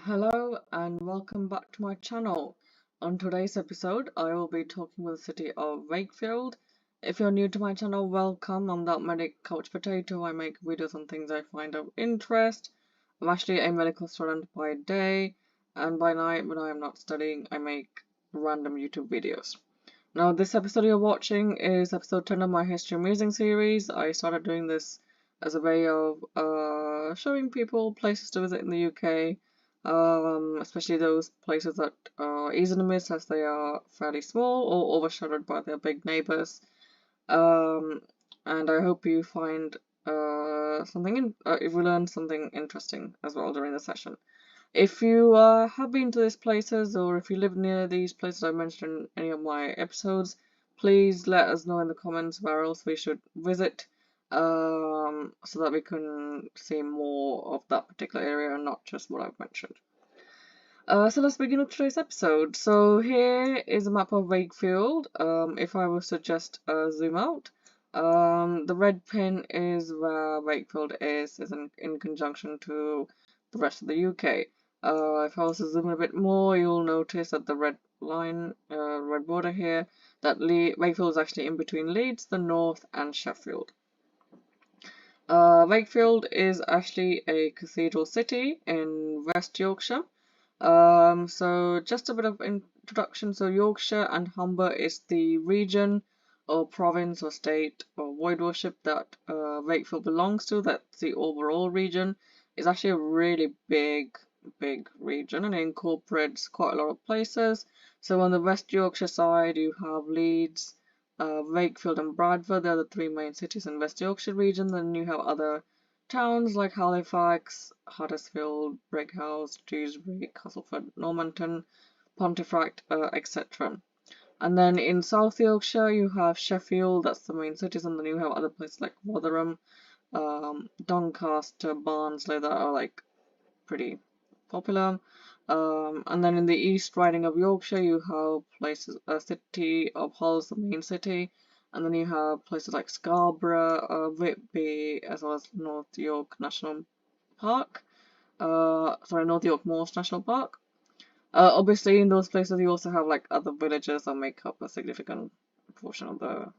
Hello and welcome back to my channel. On today's episode, I will be talking with the city of Wakefield. If you're new to my channel, welcome. I'm that medic couch potato. I make videos on things I find of interest. I'm actually a medical student by day, and by night, when I am not studying, I make random YouTube videos. Now, this episode you're watching is episode 10 of my History Amusing series. I started doing this as a way of showing people places to visit in the UK, especially those places that are easy to miss as they are fairly small or overshadowed by their big neighbours. And I hope you find if you learn something interesting as well during the session. If you have been to these places, or if you live near these places I mentioned in any of my episodes, please let us know in the comments where else we should visit, so that we can see more of that particular area and not just what I've mentioned. So let's begin with today's episode. So here is a map of Wakefield. If I was to just zoom out, the red pin is where Wakefield is in conjunction to the rest of the UK. If I was to zoom in a bit more, you'll notice that the red line, red border here, that Wakefield is actually in between Leeds, the north, and Sheffield. Wakefield is actually a cathedral city in West Yorkshire. So just a bit of introduction. So Yorkshire and Humber is the region or province or state or voivodeship that Wakefield belongs to. That's the overall region. It's actually a really big region, and it incorporates quite a lot of places. So on the West Yorkshire side, you have Leeds, Wakefield and Bradford. They're the three main cities in West Yorkshire region. Then you have other towns like Halifax, Huddersfield, Brighouse, Dewsbury, Castleford, Normanton, Pontefract, etc. And then in South Yorkshire you have Sheffield, that's the main cities, and then you have other places like Rotherham, Doncaster, Barnsley that are like pretty popular. And then in the East Riding of Yorkshire you have places, city of Hull's the main city, and then you have places like Scarborough, Whitby, as well as North York National Park. North York Moors National Park. Obviously in those places you also have like other villages that make up a significant portion of the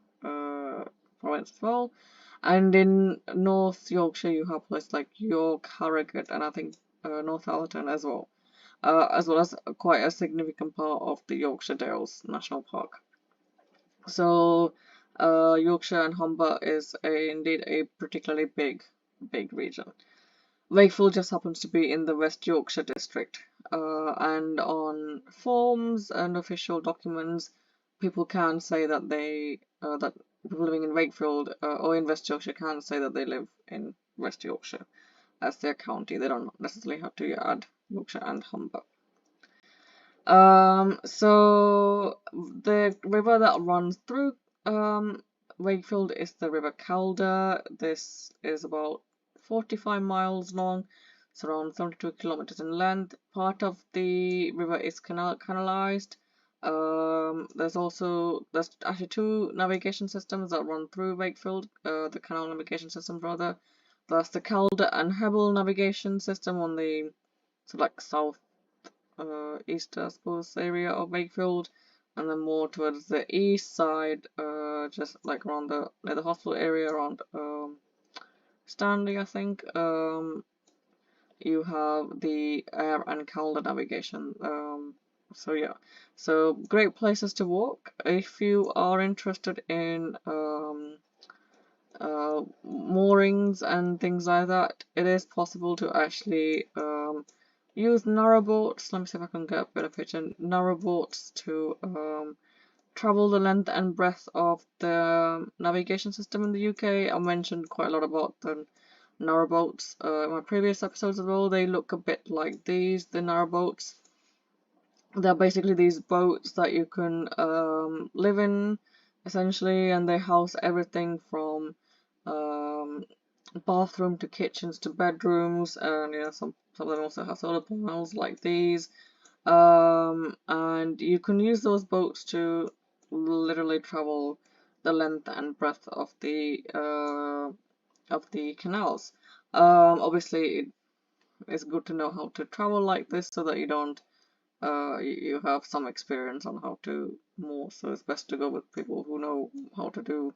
province as well. And in North Yorkshire you have places like York, Harrogate, and I think Northallerton as well. As well as quite a significant part of the Yorkshire Dales National Park. So Yorkshire and Humber is indeed a particularly big region. Wakefield just happens to be in the West Yorkshire district, and on forms and official documents, people can say that that people living in Wakefield or in West Yorkshire can say that they live in West Yorkshire as their county. They don't necessarily have to add Yorkshire and Humber. So the river that runs through Wakefield is the River Calder. This is about 45 miles long. It's around 72 kilometers in length. Part of the river is canalized. There's actually two navigation systems that run through Wakefield. The canal navigation system rather. That's the Calder and Hebble navigation system on the south east, I suppose, area of Wakefield, and then more towards the east side, just like around near the hospital area around Stanley, I think. You have the air and Calder navigation. So yeah, so great places to walk if you are interested in moorings and things like that. It is possible to actually use narrowboats. Let me see if I can get a better picture. Narrowboats to travel the length and breadth of the navigation system in the UK. I mentioned quite a lot about the narrowboats in my previous episodes as well. They look a bit like these, the narrowboats. They're basically these boats that you can live in, essentially, and they house everything from bathroom to kitchens to bedrooms, and some of them also have solar panels like these. And you can use those boats to literally travel the length and breadth of the canals. Obviously, it's good to know how to travel like this so that you don't you have some experience on how to move. So it's best to go with people who know how to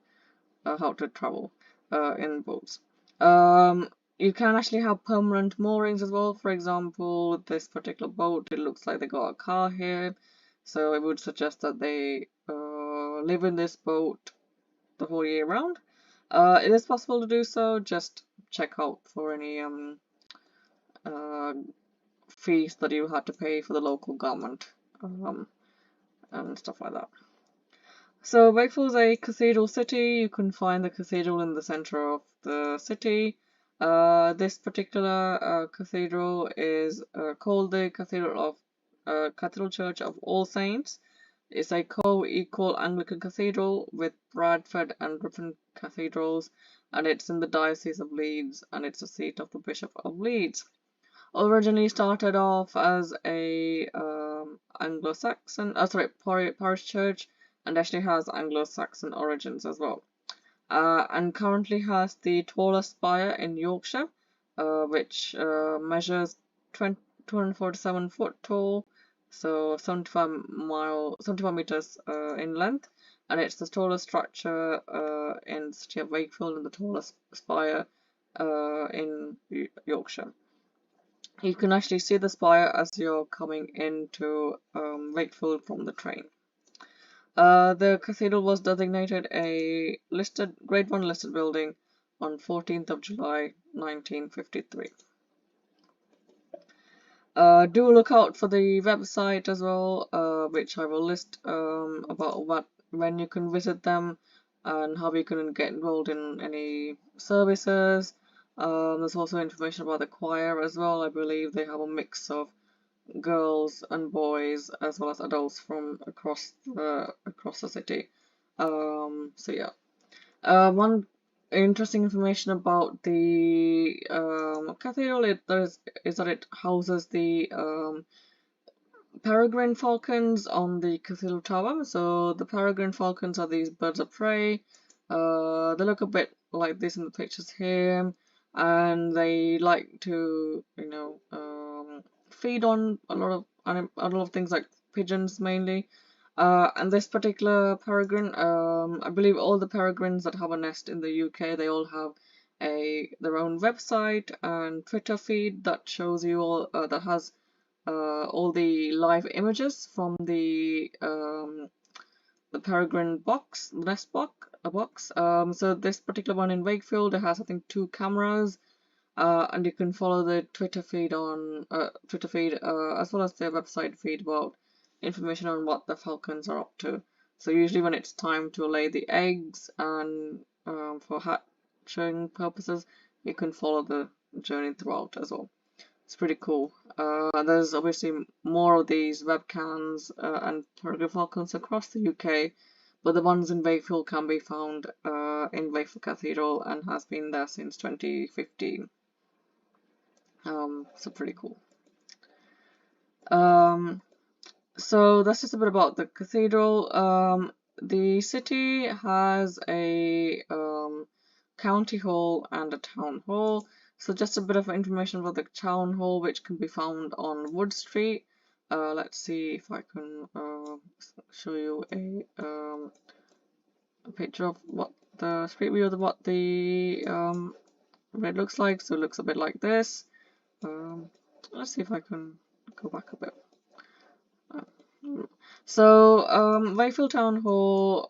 travel in boats. Um, you can actually have permanent moorings as well. For example, this particular boat, it looks like they got a car here, so I would suggest that they live in this boat the whole year round. It is possible to do so. Just check out for any uh, fees that you had to pay for the local government and stuff like that. So Wakefield is a cathedral city. You can find the cathedral in the center of the city. This particular cathedral is called the Cathedral Church of All Saints. It's a co-equal Anglican cathedral with Bradford and Ripon cathedrals, and it's in the Diocese of Leeds, and it's the seat of the Bishop of Leeds. Originally started off as a Anglo-Saxon, parish church, and actually has Anglo-Saxon origins as well. And currently has the tallest spire in Yorkshire, which measures 247 foot tall, so 75 meters in length, and it's the tallest structure in the city of Wakefield and the tallest spire in Yorkshire. You can actually see the spire as you're coming into Wakefield from the train. The cathedral was designated a Grade 1 listed building on 14th of July 1953. Do look out for the website as well, which I will list about when you can visit them and how you can get involved in any services. There's also information about the choir as well. I believe they have a mix of girls and boys as well as adults from across the city. So yeah. One interesting information about the cathedral is that it houses the peregrine falcons on the cathedral tower. So the peregrine falcons are these birds of prey. They look a bit like this in the pictures here, and they like to, feed on a lot of things like pigeons mainly. And this particular peregrine, I believe all the peregrines that have a nest in the UK, they all have their own website and Twitter feed that shows you all the live images from the peregrine box, nest box. So this particular one in Wakefield, it has I think 2 cameras, and you can follow the Twitter feed as well as their website feed about information on what the falcons are up to. So usually when it's time to lay the eggs and for hatching purposes, you can follow the journey throughout as well. It's pretty cool. There's obviously more of these webcams and peregrine falcons across the UK, but the ones in Wakefield can be found in Wakefield Cathedral and has been there since 2015. So pretty cool. So that's just a bit about the cathedral. The city has a county hall and a town hall. So just a bit of information about the town hall, which can be found on Wood Street. Let's see if I can show you a picture of what the street view of what the red looks like. So it looks a bit like this. Let's see if I can go back a bit. So Wakefield Town Hall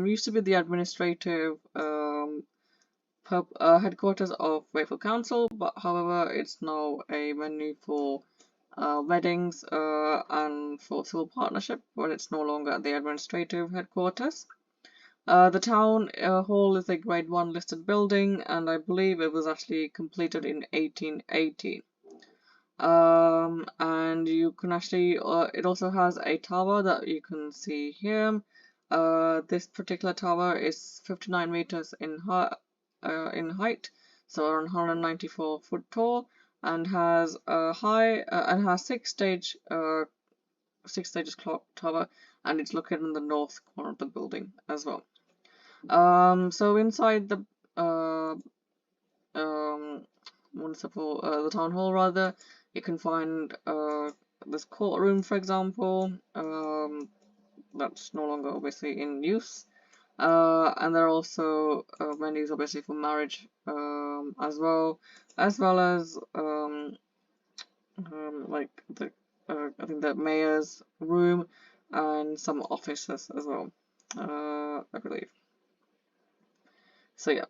used to be the administrative headquarters of Wakefield Council, but however it's now a venue for weddings and for civil partnership, but it's no longer the administrative headquarters. The town hall is a Grade 1 listed building, and I believe it was actually completed in 1880. And you can actually it also has a tower that you can see here. This particular tower is 59 meters in height, so around 194 foot tall, and has a six stages clock tower, and it's located in the north corner of the building as well. So inside the the town hall rather. You can find this courtroom, for example, that's no longer obviously in use. And there are also venues obviously for marriage as well as like the I think the mayor's room and some offices as well, I believe. So yeah,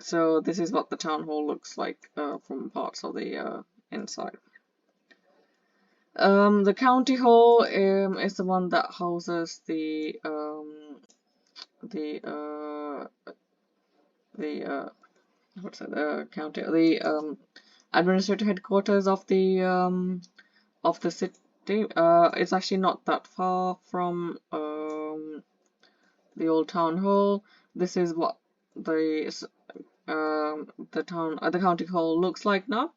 so this is what the town hall looks like from parts of the inside. The county hall is the one that houses the what's it, the county, the administrative headquarters of the city. It's actually not that far from the old town hall. This is what the county hall looks like now.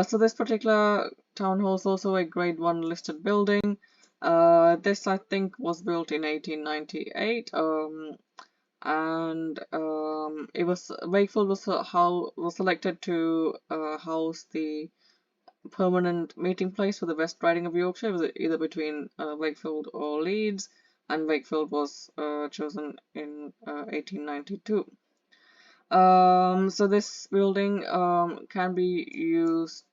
So this particular town hall is also a Grade 1 listed building. This I think was built in 1898. And it was Wakefield was selected to house the permanent meeting place for the West Riding of Yorkshire. It was either between Wakefield or Leeds, and Wakefield was chosen in 1892. So this building can be used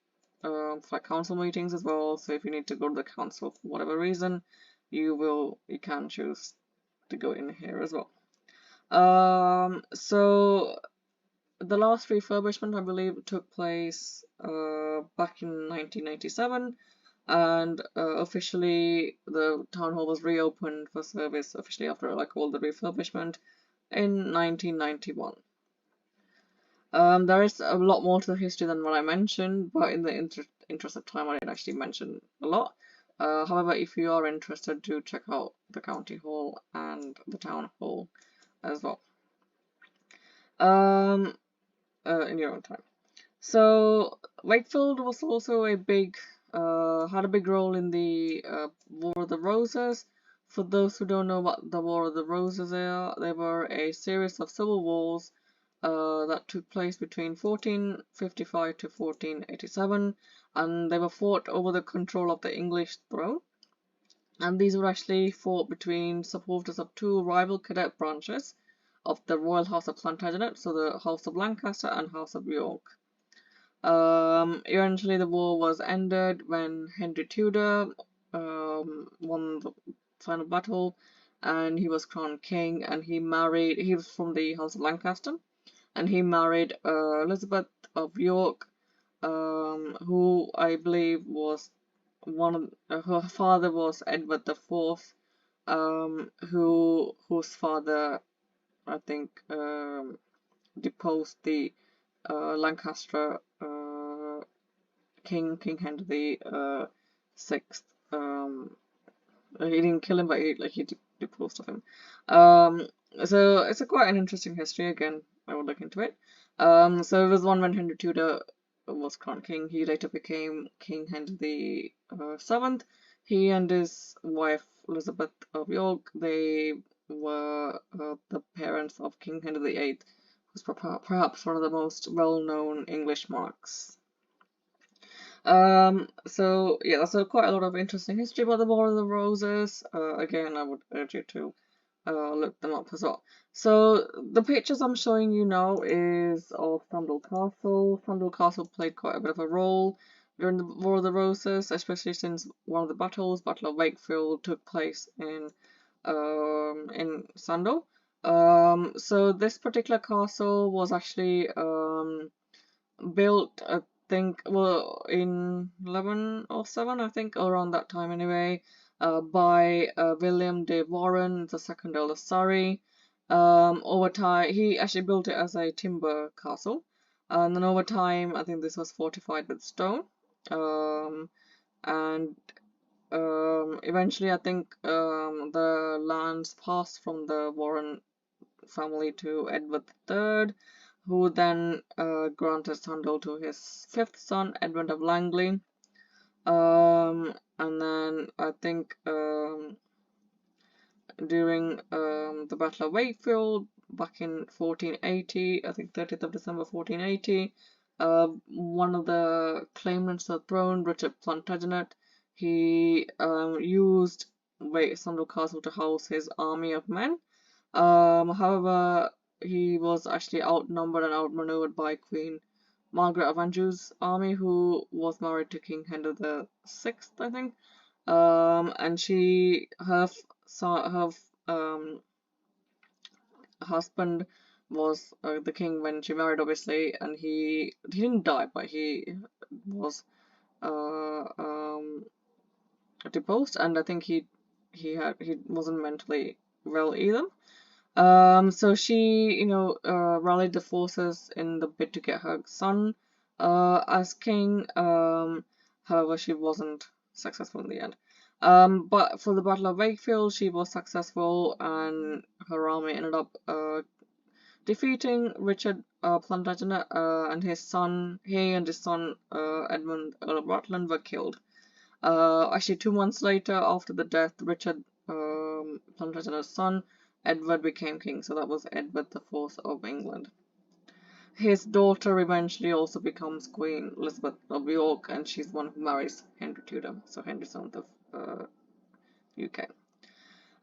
for council meetings as well. So if you need to go to the council for whatever reason, you can choose to go in here as well. So the last refurbishment, I believe, took place back in 1997, and officially the town hall was reopened for service officially after like all the refurbishment in 1991. There is a lot more to the history than what I mentioned, but in the interest of time, I didn't actually mention a lot. However, if you are interested, do check out the county hall and the town hall as well. In your own time. So Wakefield was also had a big role in the War of the Roses. For those who don't know what the War of the Roses are, they were a series of civil wars that took place between 1455 to 1487, and they were fought over the control of the English throne. And these were actually fought between supporters of two rival cadet branches of the Royal House of Plantagenet, so the House of Lancaster and House of York. Eventually, the war was ended when Henry Tudor won the final battle, and he was crowned king. And he was from the House of Lancaster, and he married Elizabeth of York, who I believe was her father was Edward the Fourth, whose father I think deposed the Lancaster King Henry the Sixth. He didn't kill him, but he deposed of him. So it's quite an interesting history. Again, I would look into it. So it was one when Henry Tudor was crowned king. He later became King Henry the Seventh. He and his wife Elizabeth of York, they were the parents of King Henry the Eighth, who's perhaps one of the most well-known English monarchs. So yeah, that's quite a lot of interesting history about the War of the Roses. Again, I would urge you to look them up as well. So the pictures I'm showing you now is of Thundle Castle. Thundle Castle played quite a bit of a role during the War of the Roses, especially since one of the battles, Battle of Wakefield, took place in Sandal. So this particular castle was actually built, I think, well, in 1107, I think, around that time anyway, by William de Warren, the second Earl of Surrey. Over time, he actually built it as a timber castle, and then over time, I think this was fortified with stone. And eventually, I think the lands passed from the Warren family to Edward III, who then granted Sandal to his fifth son, Edmund of Langley. And then I think during the Battle of Wakefield back in 1480, I think 30th of December 1480, one of the claimants to the throne, Richard Plantagenet, he used Sandal Castle to house his army of men. However, he was actually outnumbered and outmaneuvered by Queen Margaret of Anjou's army, who was married to King Henry the Sixth, I think. And her husband was the king when she married, obviously, and he didn't die, but he was uh, um, deposed, and I think he wasn't mentally well either. So she, rallied the forces in the bid to get her son as king. However, she wasn't successful in the end. But for the Battle of Wakefield, she was successful, and her army ended up defeating Richard Plantagenet and his son. He and his son Edmund Earl of Rutland were killed. Actually, 2 months later, after the death, Richard Plantagenet's son Edward became king, so that was Edward the Fourth of England. His daughter eventually also becomes Queen Elizabeth of York, and she's the one who marries Henry Tudor, so Henry VII of UK.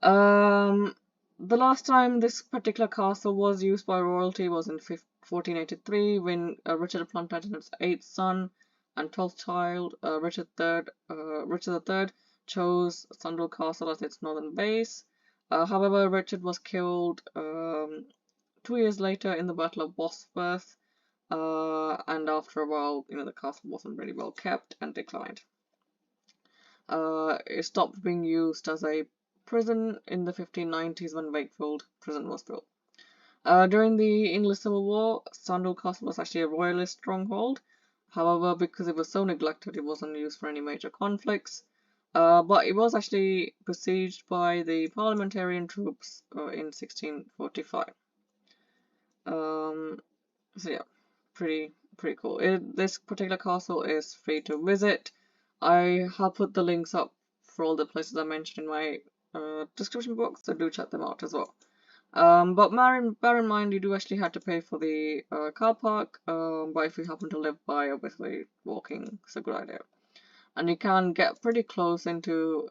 The last time this particular castle was used by royalty was in 1483 when Richard Plantagenet's eighth son and 12th child, Richard III, chose Sandal Castle as its northern base. However, Richard was killed 2 years later in the Battle of Bosworth, and after a while, the castle wasn't really well kept and declined. It stopped being used as a prison in the 1590s when Wakefield prison was built. During the English Civil War, Sandal Castle was actually a royalist stronghold. However, because it was so neglected, it wasn't used for any major conflicts. But it was actually besieged by the parliamentarian troops in 1645. So yeah, pretty cool. This particular castle is free to visit. I have put the links up for all the places I mentioned in my description box, so do check them out as well. But bear in mind, you do actually have to pay for the car park, but if you happen to live by, obviously walking is a good idea. And you can get pretty close into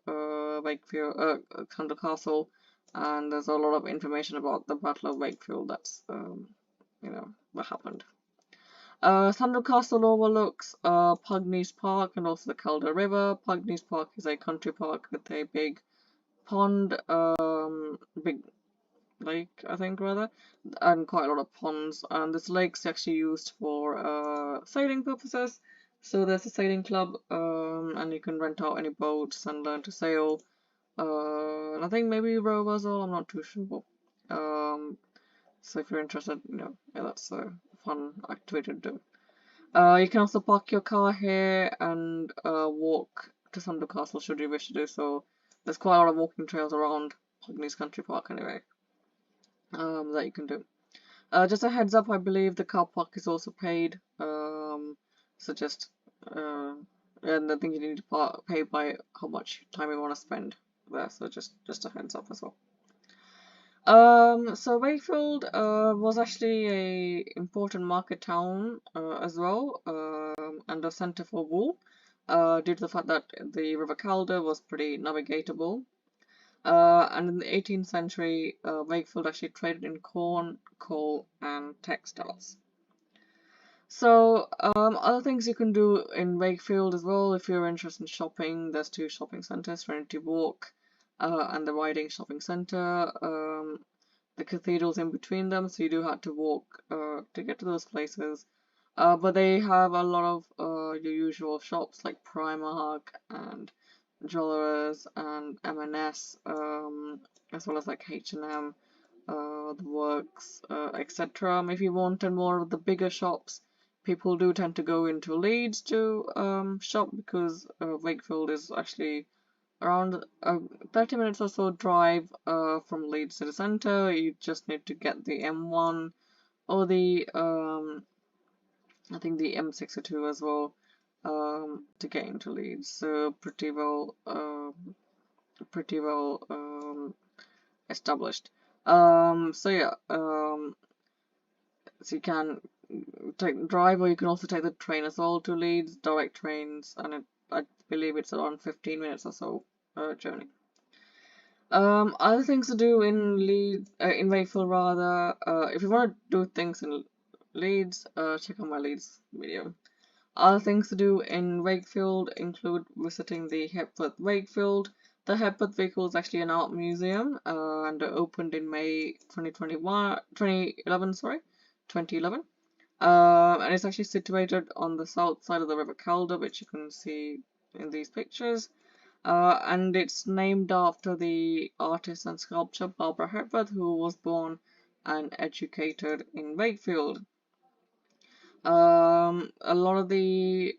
Wakefield, Sandal Castle, and there's a lot of information about the Battle of Wakefield that's, what happened. Sandal Castle overlooks Pugneys Park and also the Calder River. Pugneys Park is a country park with a big pond, big lake, I think, rather, and quite a lot of ponds. And this lake's actually used for sailing purposes. So there's a sailing club, and you can rent out any boats and learn to sail. And I think maybe row as well, I'm not too sure. So if you're interested, yeah, that's a fun activity to do. You can also park your car here and walk to Sandal Castle should you wish to do so. There's quite a lot of walking trails around Pugneys Country Park anyway, that you can do. Just a heads up, I believe the car park is also paid. So just and I think you need to pay by how much time you want to spend there. So just a heads up as well. So Wakefield was actually a important market town as well, and a center for wool, due to the fact that the River Calder was pretty navigatable. And in the 18th century, Wakefield actually traded in corn, coal, and textiles. So, other things you can do in Wakefield as well, if you're interested in shopping, there's two shopping centres, Trinity Walk and the Riding Shopping Centre. The cathedral's in between them, so you do have to walk to get to those places. But they have a lot of your usual shops like Primark and Jewelers and M&S, as well as like H&M, the Works, etc. If you wanted more of the bigger shops, people do tend to go into Leeds to shop because Wakefield is actually around 30 minutes or so drive from Leeds city centre. You just need to get the M1 or the I think the M62 as well to get into Leeds. So pretty well established. So yeah, so you can take the drive, or you can also take the train as well to Leeds, direct trains, and I believe it's around 15 minutes or so journey. Other things to do in Leeds, in Wakefield rather, if you want to do things in Leeds, check out my Leeds video. Other things to do in Wakefield include visiting the Hepworth Wakefield. The Hepworth Wakefield is actually an art museum, and it opened in May 2011, sorry, 2011. And it's actually situated on the south side of the River Calder, which you can see in these pictures. And it's named after the artist and sculptor Barbara Hepworth, who was born and educated in Wakefield. A lot of the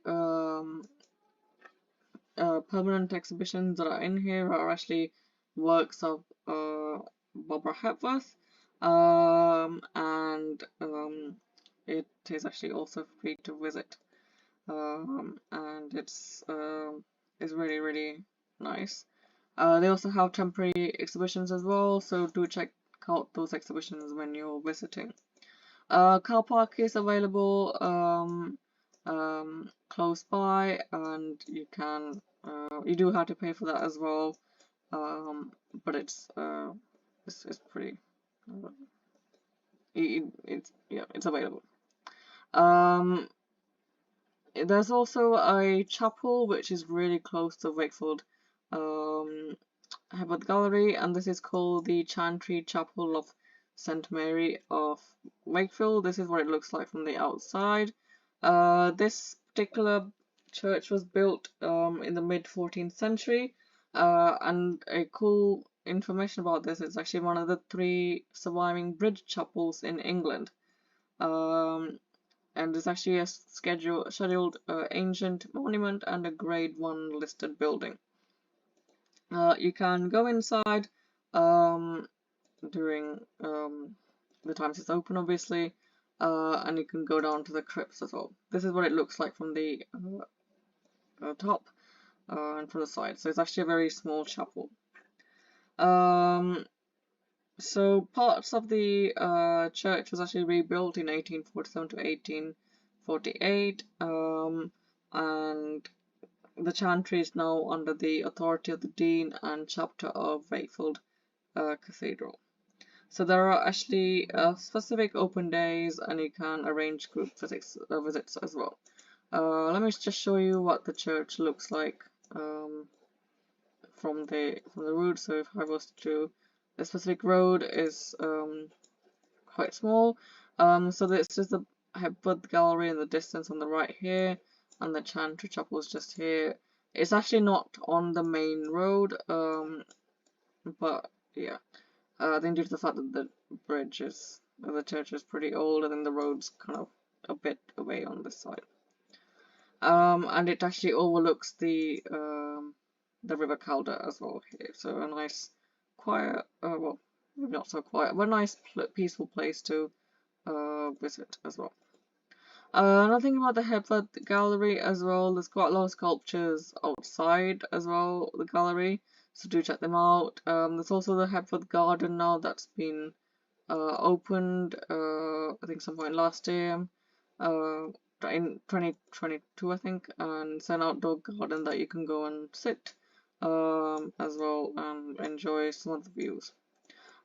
permanent exhibitions that are in here are actually works of Barbara Hepworth, and it is actually also free to visit, and it's really nice. They also have temporary exhibitions as well, so do check out those exhibitions when you're visiting. Car park is available close by, and you do have to pay for that as well, but it's pretty it's available. There's also a chapel which is really close to Wakefield Hepworth Gallery, and this is called the Chantry Chapel of St. Mary of Wakefield. This is what it looks like from the outside. This particular church was built in the mid 14th century, and a cool information about this, it's actually one of the 3 surviving bridge chapels in England. And it's actually a scheduled ancient monument and a Grade 1 listed building. You can go inside during the times it's open, obviously, and you can go down to the crypts as well. This is what it looks like from the top and from the side. So it's actually a very small chapel. So parts of the church was actually rebuilt in 1847 to 1848, and the chantry is now under the authority of the Dean and Chapter of Wakefield Cathedral. So there are actually specific open days, and you can arrange group visits as well. Let me just show you what the church looks like from the route. So if I was to, the specific road is quite small. So this is the Hepworth Gallery in the distance on the right here, and the Chantry Chapel is just here. It's actually not on the main road, but yeah, I think due to the fact that the church is pretty old, I think the road's kind of a bit away on this side. And it actually overlooks the River Calder as well here, so a nice quiet, well, maybe not so quiet, but a nice peaceful place to visit as well. Another thing about the Hepworth Gallery as well, there's quite a lot of sculptures outside as well, the gallery, so do check them out. There's also the Hepworth Garden now that's been opened, I think some point last year, in 2022 I think, and it's an outdoor garden that you can go and sit as well and enjoy some of the views.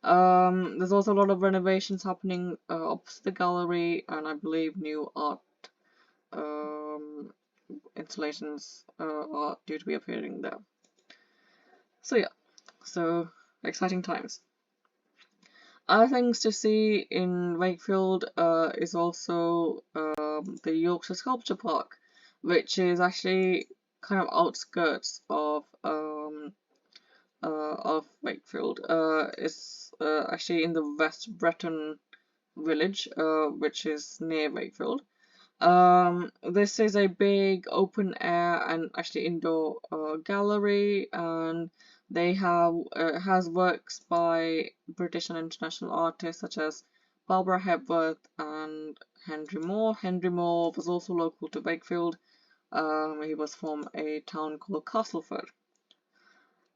There's also a lot of renovations happening opposite the gallery, and I believe new art installations are due to be appearing there. So yeah, so exciting times. Other things to see in Wakefield is also the Yorkshire Sculpture Park, which is actually kind of outskirts of Wakefield. It's actually in the West Breton village, which is near Wakefield. This is a big open air and actually indoor gallery, and they has works by British and international artists such as Barbara Hepworth and Henry Moore. Henry Moore was also local to Wakefield. He was from a town called Castleford.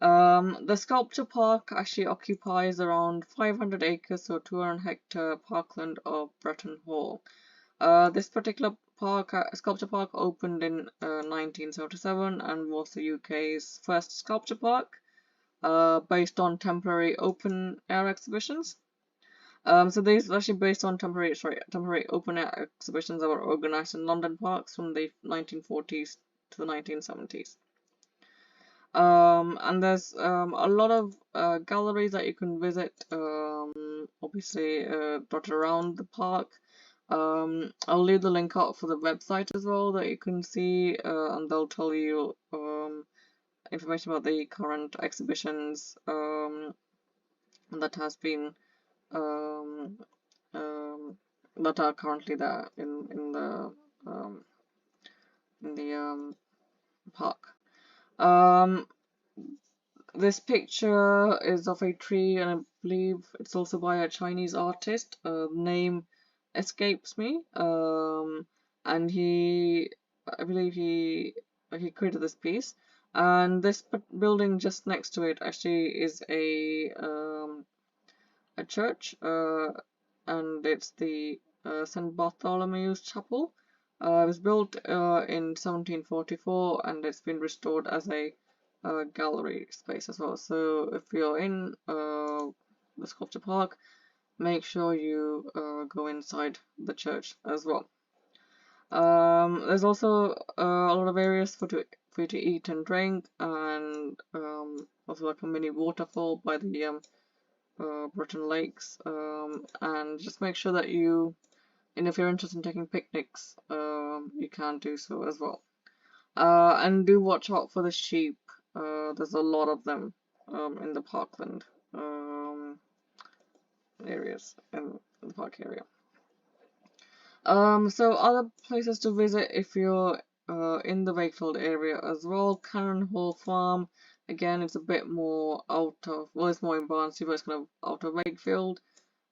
The sculpture park actually occupies around 500 acres, so 200 hectare parkland of Breton Hall. This particular park, sculpture park, opened in 1977 and was the UK's first sculpture park, based on temporary open air exhibitions. So these are actually based on temporary open air exhibitions that were organized in London parks from the 1940s to the 1970s. And there's a lot of galleries that you can visit, obviously dotted around the park. I'll leave the link out for the website as well that you can see, and they'll tell you information about the current exhibitions that has been um, that are currently there um, in the park. Um, this picture is of a tree, and I believe it's also by a Chinese artist. Name escapes me. And I believe he created this piece. And this building just next to it actually is a church, and it's the St. Bartholomew's Chapel. It was built in 1744, and it's been restored as a gallery space as well. So if you're in the sculpture park, make sure you go inside the church as well. There's also a lot of areas for you to eat and drink, and also like a mini waterfall by the Burton Lakes, and just make sure that and if you're interested in taking picnics, you can do so as well. And do watch out for the sheep. There's a lot of them in the parkland areas, in the park area. So other places to visit if you're in the Wakefield area as well. Cannon Hall Farm, again, it's a bit more it's more in Barnsley, but it's kind of out of Wakefield.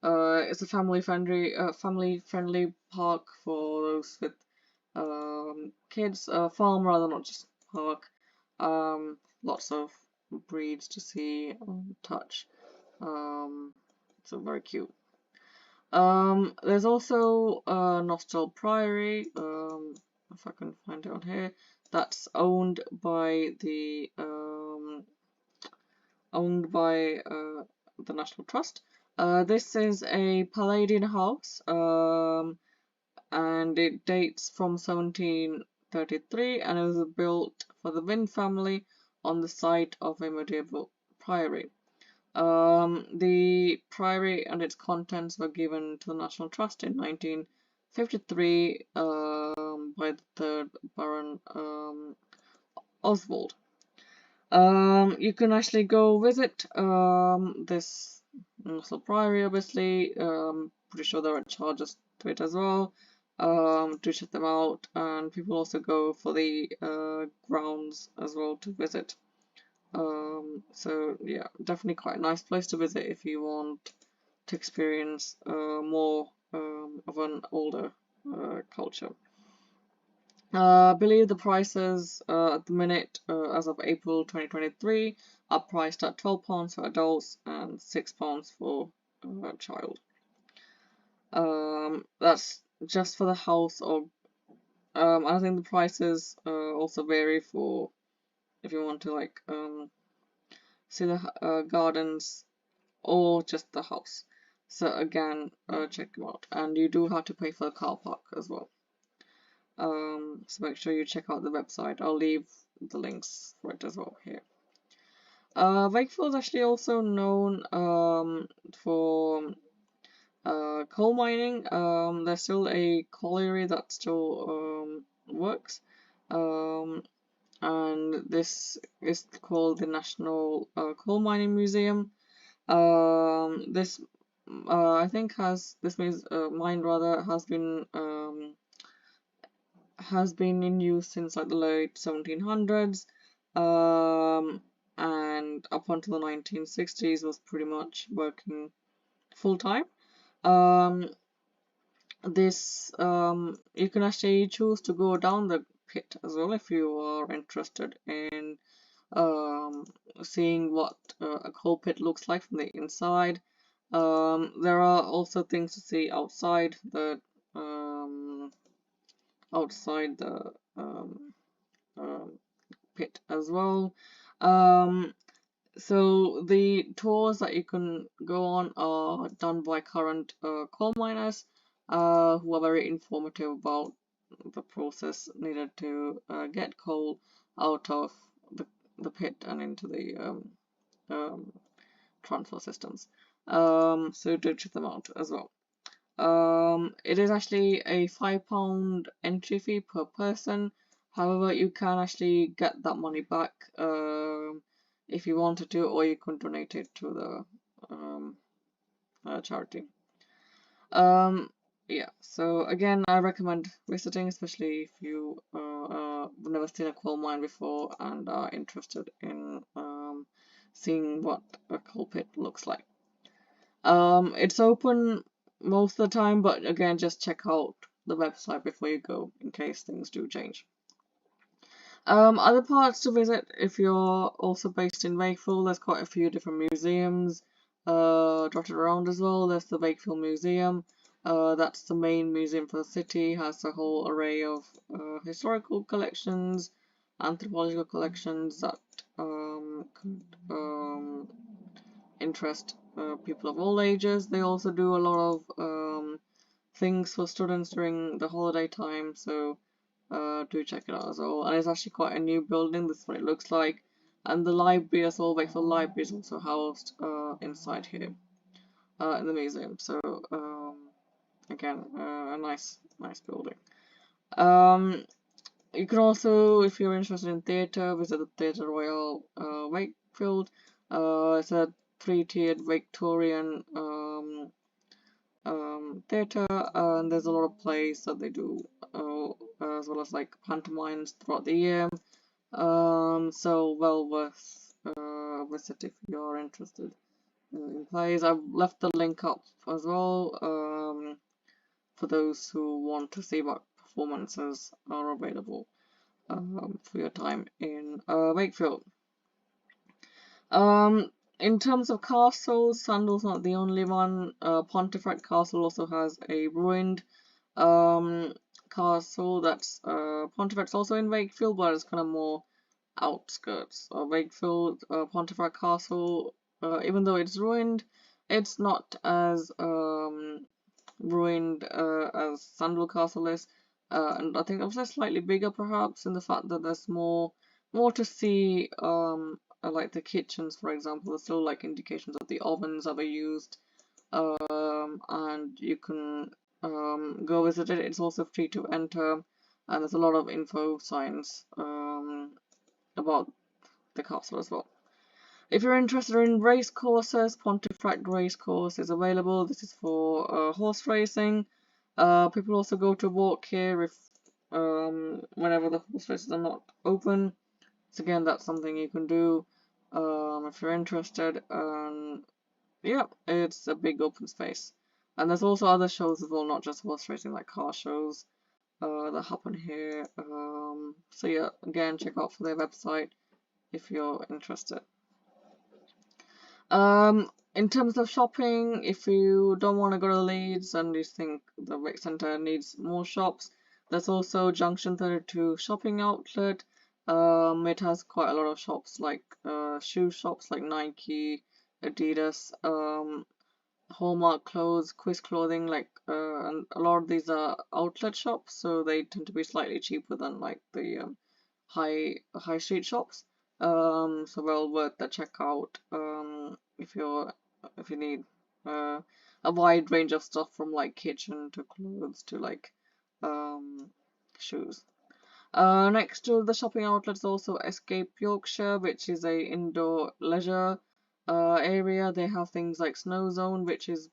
It's a family-friendly park for those with kids. Farm rather, not just park. Lots of breeds to see and touch. So very cute. There's also Nostell Priory, if I can find it on here, that's owned by the National Trust. This is a Palladian house, and it dates from 1733, and it was built for the Wynn family on the site of a medieval priory. The priory and its contents were given to the National Trust in 1953 by the third Baron Oswald. You can actually go visit this Nassau Priory, obviously. Pretty sure there are charges to it as well. To check them out, and people also go for the grounds as well to visit. So yeah, definitely quite a nice place to visit if you want to experience more of an older culture. I believe the prices at the minute, as of April 2023, are priced at £12 for adults and £6 for a child. That's just for the house, or I think the prices also vary for if you want to like see the gardens or just the house. So again, check them out, and you do have to pay for the car park as well. So make sure you check out the website. I'll leave the links for it as well here. Wakefield is actually also known for coal mining. There's still a colliery that still works, and this is called the National Coal Mining Museum. This I think this means mine rather has been in use since like the late 1700s, and up until the 1960s was pretty much working full time. You can actually choose to go down the pit as well if you are interested in seeing what a coal pit looks like from the inside. There are also things to see outside the outside the um, pit as well. Um, so the tours that you can go on are done by current coal miners who are very informative about the process needed to get coal out of the, the pit and into the um, transfer systems. So do check them out as well. It is actually a £5 entry fee per person. However, you can actually get that money back if you wanted to, or you can donate it to the charity. Yeah, so again, I recommend visiting, especially if you have never seen a coal mine before and are interested in seeing what a coal pit looks like. It's open most of the time, but again, just check out the website before you go in case things do change. Other parts to visit if you're also based in Wakefield, there's quite a few different museums dotted around as well. There's the Wakefield Museum. That's the main museum for the city, has a whole array of historical collections, anthropological collections that could interest people of all ages. They also do a lot of things for students during the holiday time, so do check it out as well. And it's actually quite a new building. This is what it looks like. And the library as well, Wakefield Library, is also housed inside here in the museum. So again, a nice building. You can also, if you're interested in theatre, visit the Theatre Royal Wakefield. It's a three-tiered Victorian theatre, and there's a lot of plays that they do, as well as like pantomimes throughout the year. So well worth a visit if you're interested in plays. I've left the link up as well for those who want to see what performances are available for your time in Wakefield. In terms of castles, Sandal's not the only one. Pontefract Castle also has a ruined castle. That's Pontefract's also in Wakefield, but it's kind of more outskirts of Wakefield. Pontefract Castle, even though it's ruined, it's not as ruined as Sandal Castle is, and I think also slightly bigger perhaps in the fact that there's more to see. Like the kitchens, for example, there's still like indications of the ovens that were used, and you can go visit it. It's also free to enter, and there's a lot of info signs about the castle as well. If you're interested in race courses, Pontefract Racecourse is available. This is for horse racing. People also go to walk here if whenever the horse races are not open. So again, that's something you can do if you're interested. Yeah, it's a big open space. And there's also other shows as well, not just horse racing, like car shows that happen here. So yeah, again, check out for their website if you're interested. In terms of shopping, if you don't want to go to Leeds and you think the Wick Centre needs more shops, there's also Junction 32 shopping outlet. It has quite a lot of shops like shoe shops like Nike, Adidas, Hallmark clothes, Quiz clothing, like and a lot of these are outlet shops, so they tend to be slightly cheaper than like the high street shops. So well worth the checkout if you need a wide range of stuff from like kitchen to clothes to like shoes. Next to the shopping outlets also Escape Yorkshire, which is a indoor leisure area. They have things like Snow Zone, which is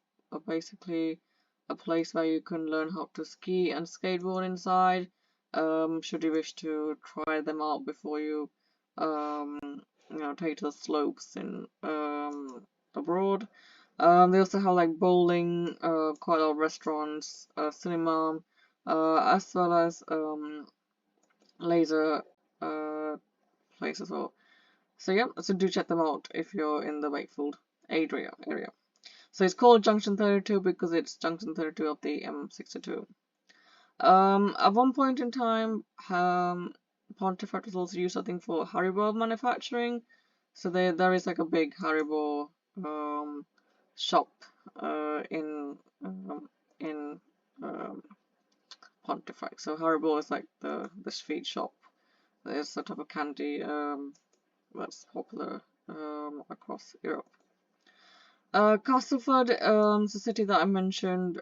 basically a place where you can learn how to ski and skateboard inside. Should you wish to try them out before you take to the slopes in abroad. They also have like bowling, quite a lot of restaurants, cinema, as well as laser place as well. So yeah, so do check them out if you're in the Wakefield area. So it's called Junction 32 because it's Junction 32 of the M62. At one point in time, Pontefract was also used, I think, for Haribo manufacturing. So there is like a big Haribo shop in um, Pontefract. So Haribo is like the street shop. There's a type of candy that's popular across Europe. Castleford, the city that I mentioned,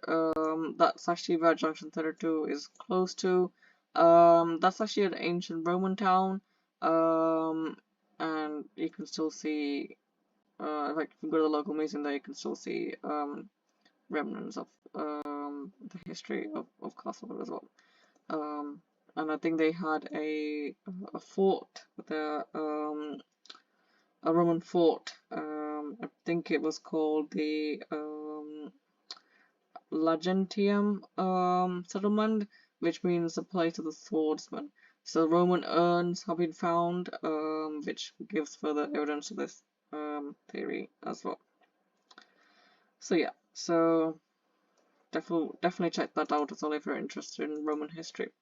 that's actually where Junction 32 is close to. That's actually an ancient Roman town, and you can still see, like if you go to the local museum there, you can still see remnants of the history of Castleford as well. Um, and I think they had a fort there, a Roman fort. I think it was called the Lagentium settlement, which means the place of the swordsman. So Roman urns have been found, which gives further evidence to this theory as well. So yeah, so definitely check that out as well if you're interested in Roman history.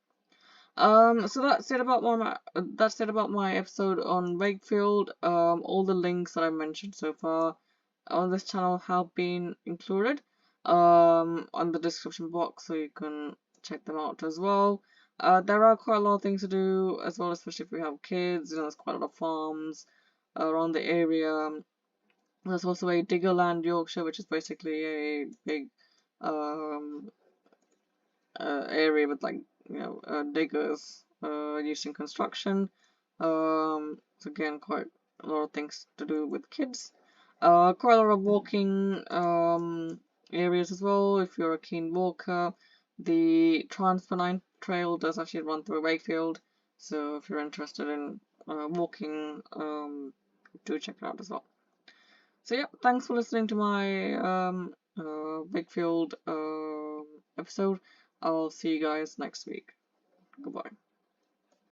So that's it about my episode on Wakefield. All the links that I mentioned so far on this channel have been included on the description box, so you can check them out as well. There are quite a lot of things to do as well, especially if you have kids. You know, there's quite a lot of farms around the area. There's also a Diggerland, Yorkshire, which is basically a big um, area with like diggers used in construction. So again, quite a lot of things to do with kids. Quite a lot of walking areas as well. If you're a keen walker, the Transpennine Trail does actually run through Wakefield. So if you're interested in walking, do check it out as well. So yeah, thanks for listening to my Wakefield episode. I'll see you guys next week. Goodbye.